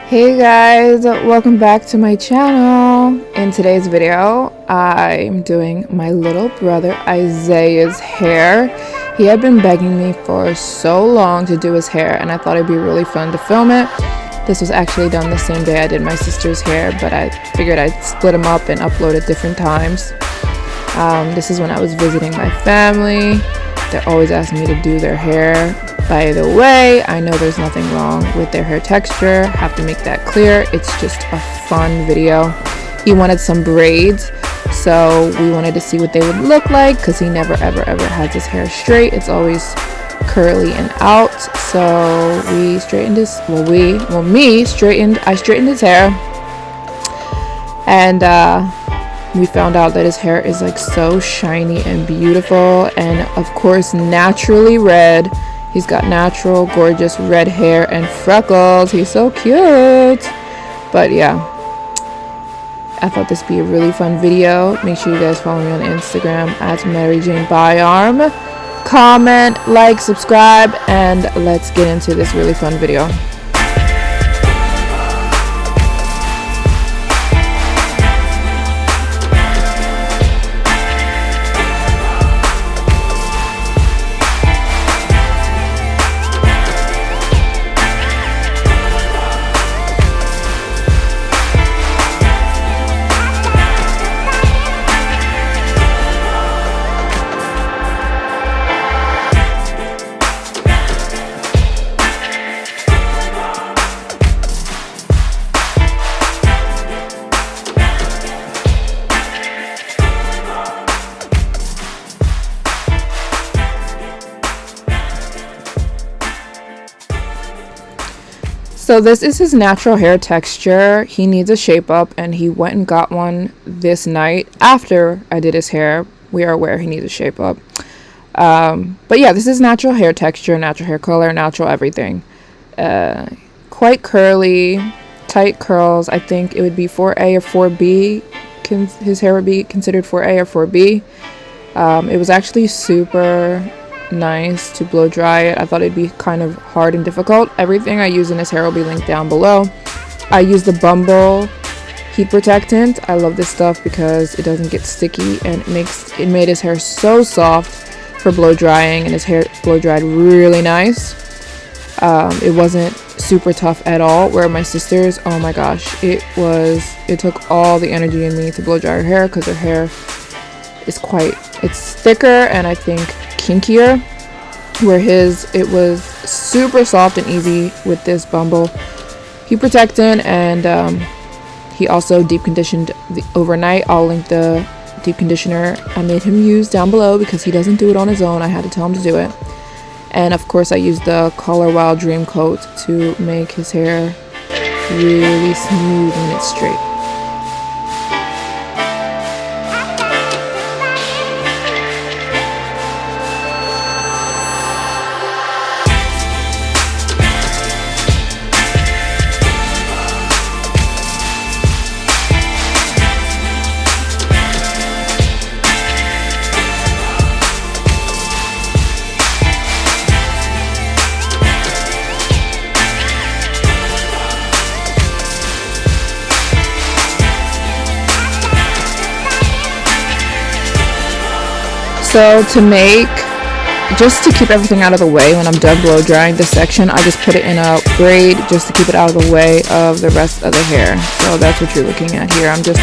Hey guys, welcome back to my channel. In today's video, I'm doing my little brother Isaiah's hair. He had been begging me for so long to do his hair, and I thought it'd be really fun to film it. This was actually done the same day I did my sister's hair, but I figured I'd split them up and upload at different times. This is when I was visiting my family. They're always asking me to do their hair. By the way, I know there's nothing wrong with their hair texture. Have to make that clear. It's just a fun video. He wanted some braids, so we wanted to see what they would look like because he never ever has his hair straight. It's always curly and out. So we straightened his I straightened his hair, and we found out that his hair is like so shiny and beautiful, and of course naturally red. He's got natural, gorgeous red hair and freckles. He's so cute. But yeah, I thought this would be a really fun video. Make sure you guys follow me on Instagram at maryjanebyarm. Comment, like, subscribe, and let's get into this really fun video. So this is his natural hair texture. He needs a shape up, and he went and got one this night after I did his hair. We are aware he needs a shape up. But yeah, this is natural hair texture, natural hair color, natural everything. Quite curly, tight curls. I think it would be 4A or 4B. His hair would be considered 4A or 4B. It was actually super nice to blow dry it. I thought it'd be kind of hard and difficult. Everything I use in his hair will be linked down below. I use the Bumble heat protectant. I love this stuff because it doesn't get sticky, and it made his hair so soft for blow drying, and his hair blow dried really nice. It wasn't super tough at all, where my sister's, oh my gosh, it took all the energy in me to blow dry her hair because her hair is it's thicker and I think kinkier, where it was super soft and easy with this Bumble heat protectant. And he also deep conditioned overnight. I'll link the deep conditioner I made him use down below because he doesn't do it on his own. I had to tell him to do it. And of course I used the Color Wild Dream Coat to make his hair really smooth when it's straight. So just to keep everything out of the way when I'm done blow drying this section, I just put it in a braid just to keep it out of the way of the rest of the hair. So that's what you're looking at here. I'm just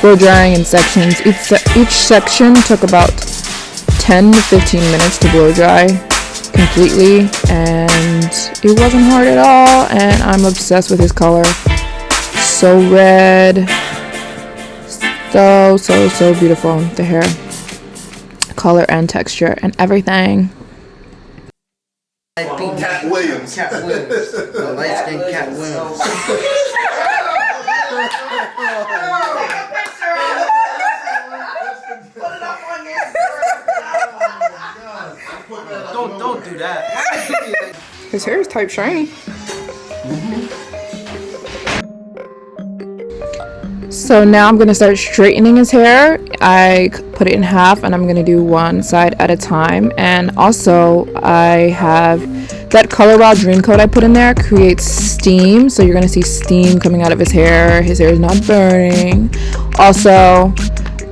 blow drying in sections. Each section took about 10 to 15 minutes to blow dry completely, and it wasn't hard at all. And I'm obsessed with his color. So red, so beautiful. The hair color and texture and everything. Cat Williams. The light-skinned Cat Williams. Don't do that. His hair is type shiny. So now I'm going to start straightening his hair. I put it in half and I'm going to do one side at a time. And also I have That Color Wow Dream Coat I put in there creates steam, so you're gonna see steam coming out of his hair. His hair is not burning. Also,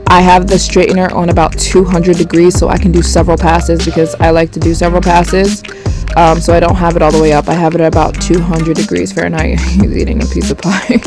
I have the straightener on about 200 degrees so I can do several passes, because I like to do several passes. So I don't have it all the way up. I have it at about 200 degrees Fahrenheit. He's eating a piece of pie.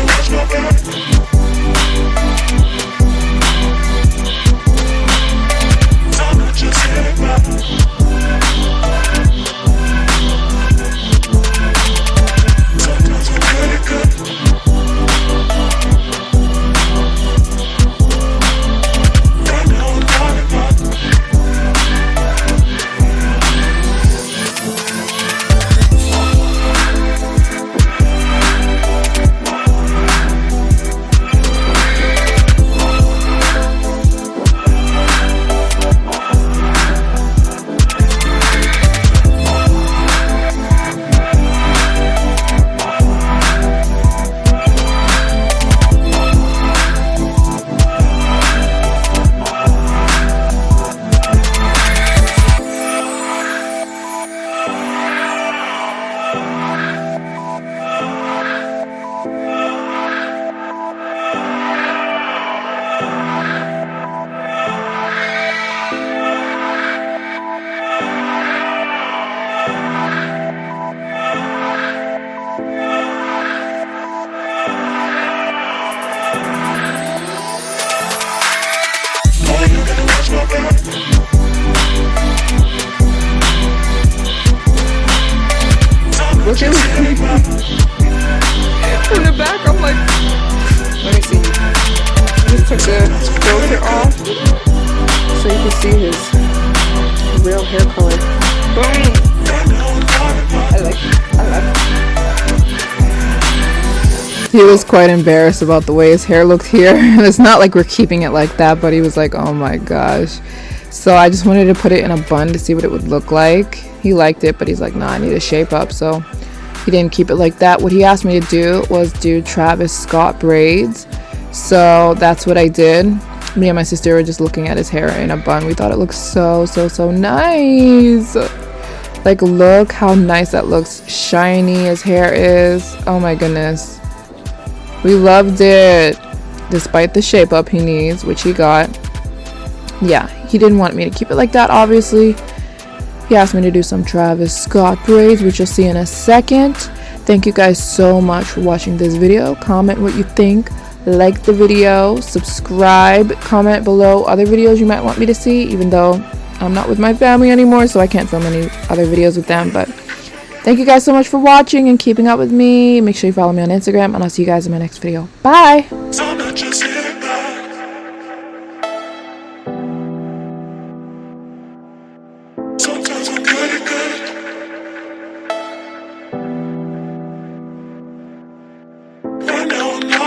Watch my back. looking from the back. I'm like, let me see. I just took the filter off so you can see his real hair color. Boom. I love it. He was quite embarrassed about the way his hair looked here. It's not like we're keeping it like that, but he was like, oh my gosh. So I just wanted to put it in a bun to see what it would look like. He liked it, but he's like, nah, I need to shape up. So he didn't keep it like that. What he asked me to do was do Travis Scott braids. So that's what I did. Me and my sister were just looking at his hair in a bun. We thought it looked so nice. Like, look how nice that looks. Shiny his hair is. Oh my goodness. We loved it. Despite the shape up he needs, which he got. Yeah, he didn't want me to keep it like that, obviously. He asked me to do some Travis Scott braids, which you'll see in a second. Thank you guys so much for watching this video. Comment what you think. Like the video. Subscribe. Comment below other videos you might want me to see, even though I'm not with my family anymore, so I can't film any other videos with them. But thank you guys so much for watching and keeping up with me. Make sure you follow me on Instagram, and I'll see you guys in my next video. Bye! Right now I'm not